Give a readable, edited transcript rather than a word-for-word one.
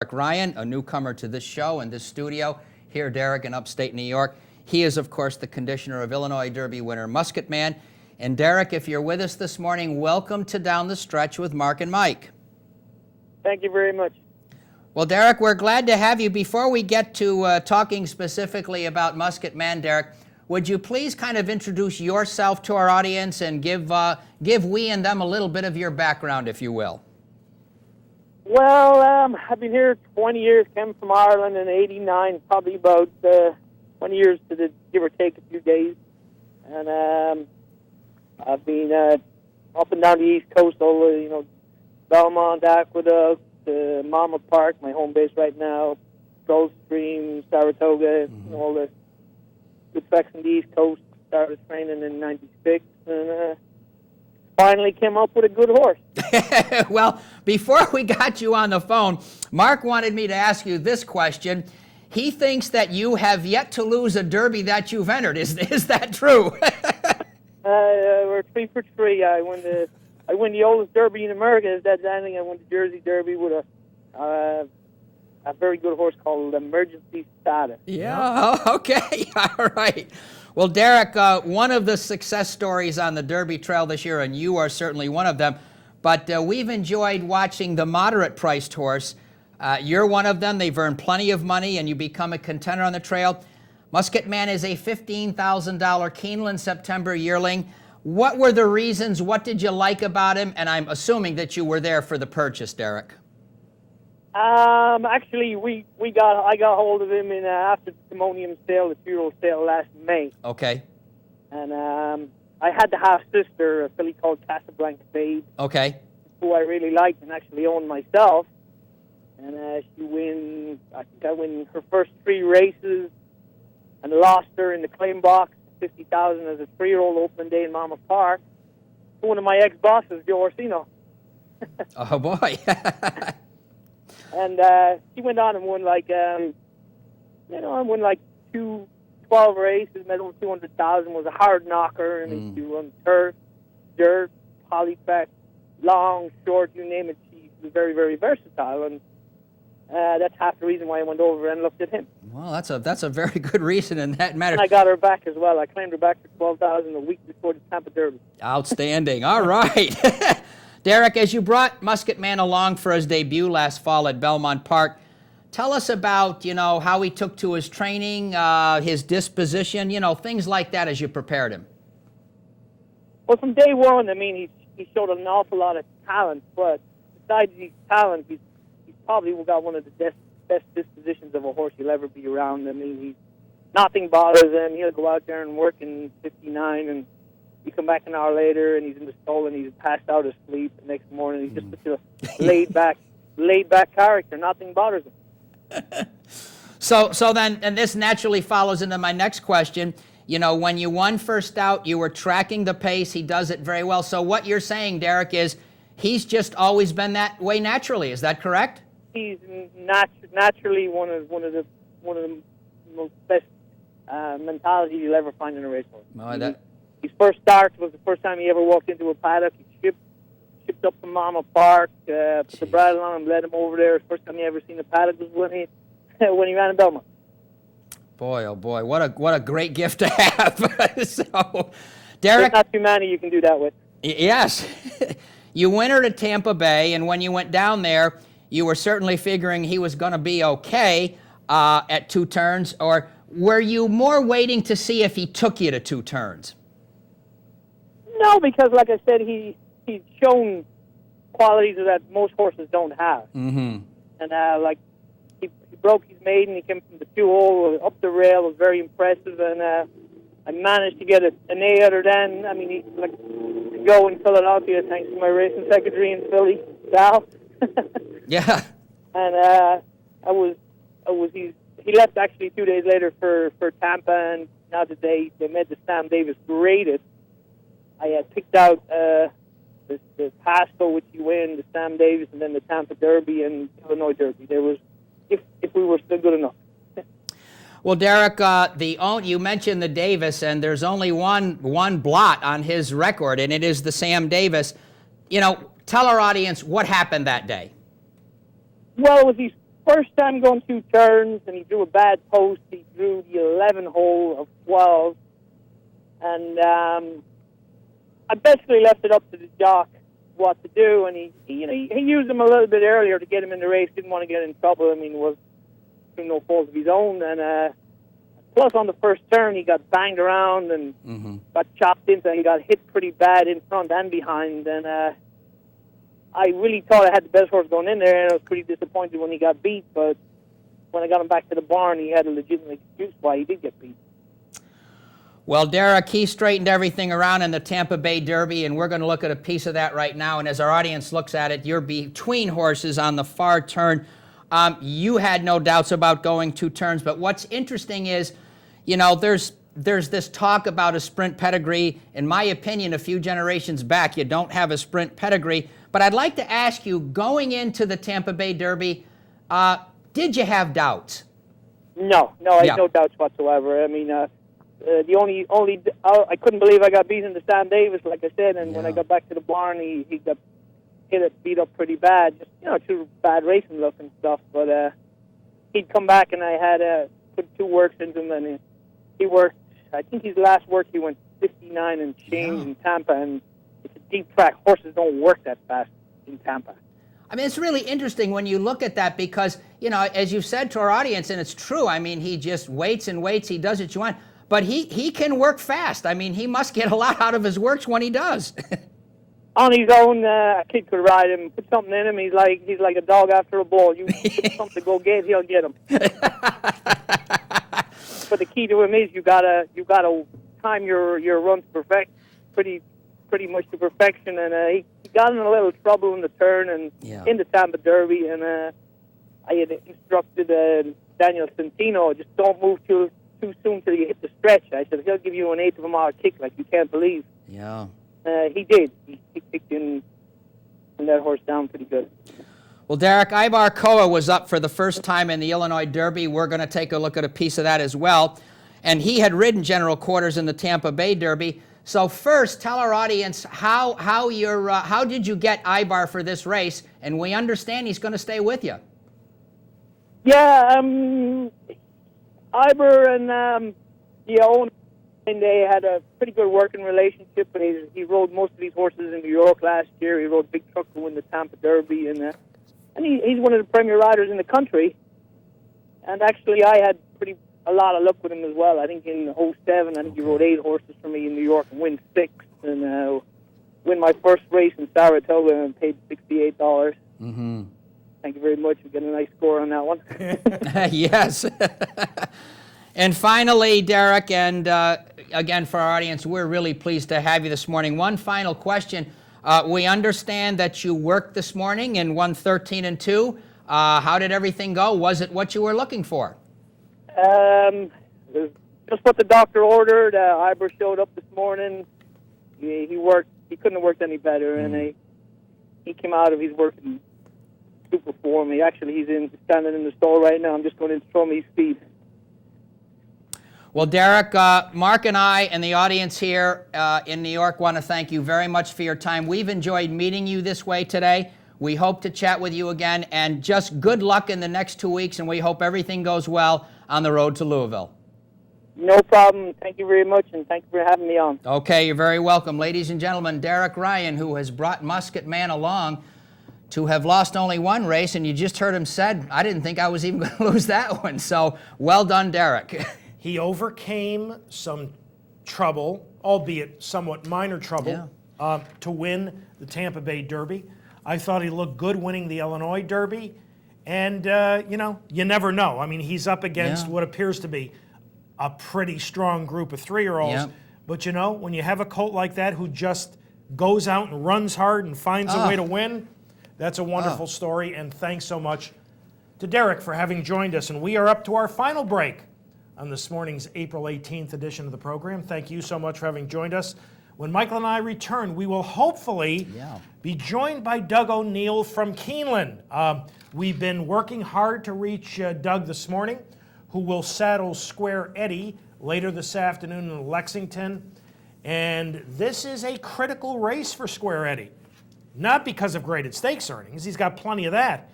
Derek Ryan, a newcomer to this show and this studio. Here, Derek, in upstate New York. He is, of course, the conditioner of Illinois Derby winner Musket Man. And Derek, if you're with us this morning, welcome to Down the Stretch with Mark and Mike. Thank you very much. Well, Derek, we're glad to have you. Before we get to talking specifically about Musket Man, Derek, would you please kind of introduce yourself to our audience and give we and them a little bit of your background, if you will? Well, I've been here 20 years, came from Ireland in '89, probably about 20 years to the give or take a few days. And I've been up and down the East Coast, all Belmont, Aqueduct, Monmouth Park, my home base right now, Gulfstream, Saratoga, all the good tracks on the East Coast. Started training in '96 and finally came up with a good horse. Well, before we got you on the phone, Mark wanted me to ask you this question. He thinks that you have yet to lose a Derby that you've entered. Is that true? We're 3 for 3. I won the oldest Derby in America. Is that anything? I won the Jersey Derby with a very good horse called Emergency Status. Yeah. Oh, okay. All right. Well, Derek, one of the success stories on the Derby Trail this year, and you are certainly one of them, but we've enjoyed watching the moderate-priced horse. You're one of them. They've earned plenty of money, and you become a contender on the trail. Musket Man is a $15,000 Keeneland September yearling. What were the reasons? What did you like about him? And I'm assuming that you were there for the purchase, Derek. Actually, I got hold of him in after the Timonium sale, the 2-year-old sale last May. Okay. And I had the half-sister, a filly called Casablanca Fade. Okay. Who I really liked and actually owned myself. And I win her first 3 races and lost her in the claim box, 50,000 as a 3-year-old opening day in Monmouth Park. One of my ex-bosses, Joe Orsino. Oh, boy. And she went on and won won like 12 races, made over 200,000, was a hard knocker, and she won turf, dirt, polytrack, long, short, you name it. She was very, very versatile, and that's half the reason why I went over and looked at him. Well, that's a very good reason, and that matters. And I got her back as well. I claimed her back for 12,000 a week before the Tampa Derby. Outstanding. All right. Derek, as you brought Musket Man along for his debut last fall at Belmont Park, tell us about, how he took to his training, his disposition, things like that as you prepared him. Well, from day one, he showed an awful lot of talent, but besides his talent, he's probably got one of the best dispositions of a horse you'll ever be around. Nothing bothers him. He'll go out there and work in 59, and you come back an hour later, and he's in the stall, and he's passed out asleep the next morning. He's just such a laid back character. Nothing bothers him. So then, and this naturally follows into my next question. When you won first out, you were tracking the pace. He does it very well. So what you're saying, Derek, is he's just always been that way naturally. Is that correct? He's naturally one of the most best mentalities you'll ever find in a racehorse. His first start was the first time he ever walked into a paddock. He shipped up from Monmouth Park, put the bridle on him, led him over there. First time he ever seen a paddock was when he ran in Belmont. Boy, oh boy, what a great gift to have. So, Derek, there's not too many you can do that with. Yes. You went her to Tampa Bay, and when you went down there, you were certainly figuring he was going to be okay at 2 turns, or were you more waiting to see if he took you to 2 turns? No, because like I said, he's shown qualities that most horses don't have. Mm-hmm. And he broke his maiden. He came from the 2-hole up the rail. Was very impressive, and I managed to get an A other than. He to go in Philadelphia thanks to my racing secretary in Philly, Sal. Yeah. And he left actually 2 days later for Tampa, and now today they made the Sam Davis graded. I had picked out the Pasco, which he won, the Sam Davis, and then the Tampa Derby and Illinois Derby. There was, if we were still good enough. Well, Derek, you mentioned the Davis, and there's only one blot on his record, and it is the Sam Davis. Tell our audience what happened that day. Well, it was his first time going 2 turns, and he drew a bad post. He drew the 11 hole of 12, and I basically left it up to the jock what to do, and he used him a little bit earlier to get him in the race. Didn't want to get in trouble. I mean, it was through no fault of his own, and plus on the first turn he got banged around and got chopped into. He got hit pretty bad in front and behind, and I really thought I had the best horse going in there, and I was pretty disappointed when he got beat. But when I got him back to the barn, he had a legitimate excuse why he did get beat. Well, Derek, he straightened everything around in the Tampa Bay Derby, and we're going to look at a piece of that right now. And as our audience looks at it, you're between horses on the far turn. You had no doubts about going 2 turns, but what's interesting is, you know, there's this talk about a sprint pedigree. In my opinion, a few generations back, you don't have a sprint pedigree. But I'd like to ask you, going into the Tampa Bay Derby, did you have doubts? No, I had no doubts whatsoever. I mean, the only I couldn't believe I got beat in the Sam Davis, like I said, and when I got back to the barn, he got beat up pretty bad, just through bad racing luck and stuff. But he'd come back, and I had put 2 works into him, and he worked. I think his last work he went 59 and change in Tampa, and it's a deep track. Horses don't work that fast in Tampa. I mean, it's really interesting when you look at that because, as you said to our audience, and it's true, I mean, he just waits and waits, he does what you want, but he can work fast. I mean, he must get a lot out of his works when he does. On his own, a kid could ride him, put something in him. He's like a dog after a ball. You put something to go get, he'll get him. But the key to him is you gotta time your run to perfect, pretty much to perfection. And he got in a little trouble in the turn and in the Tampa Derby. And I had instructed Daniel Centino, just don't move too soon till you hit the stretch. I said he'll give you an 1/8 of a mile kick like you can't believe. Yeah. He did. He kicked in that horse down pretty good. Well, Derek, Ibar Koa was up for the first time in the Illinois Derby. We're going to take a look at a piece of that as well. And he had ridden General Quarters in the Tampa Bay Derby. So first, tell our audience how did you get Ibar for this race? And we understand he's going to stay with you. Yeah, Ibar and the owner, and they had a pretty good working relationship. And he rode most of these horses in New York last year. He rode Big Truck to win the Tampa Derby, and he's one of the premier riders in the country. And actually, I had a lot of luck with him as well. I think in 2007, I think he rode 8 horses for me in New York and win 6. And win my first race in Saratoga and paid $68. Mm-hmm. Thank you very much. We got a nice score on that one. Yes. And finally, Derek, and again for our audience, we're really pleased to have you this morning. One final question. We understand that you worked this morning and won 13 and 2. How did everything go? Was it what you were looking for? Just what the doctor ordered. Ibar showed up this morning. He worked. He couldn't have worked any better, and he came out of his work in super form. He's standing in the store right now. I'm just going to throw him his speed. Well, Derek, Mark and I and the audience here in New York want to thank you very much for your time. We've enjoyed meeting you this way today. We hope to chat with you again, and just good luck in the next 2 weeks, and we hope everything goes well on the road to Louisville. No problem. Thank you very much, and thank you for having me on. Okay, you're very welcome. Ladies and gentlemen, Derek Ryan, who has brought Musket Man along to have lost only 1 race, and you just heard him said, I didn't think I was even going to lose that one. So well done, Derek. He overcame some trouble, albeit somewhat minor trouble, to win the Tampa Bay Derby. I thought he looked good winning the Illinois Derby. And, you never know. I mean, he's up against what appears to be a pretty strong group of 3-year-olds. Yeah. But, when you have a colt like that who just goes out and runs hard and finds a way to win, that's a wonderful story. And thanks so much to Derek for having joined us. And we are up to our final break on this morning's April 18th edition of the program. Thank you so much for having joined us. When Michael and I return, we will hopefully be joined by Doug O'Neill from Keeneland. We've been working hard to reach Doug this morning, who will saddle Square Eddie later this afternoon in Lexington. And this is a critical race for Square Eddie. Not because of graded stakes earnings, he's got plenty of that,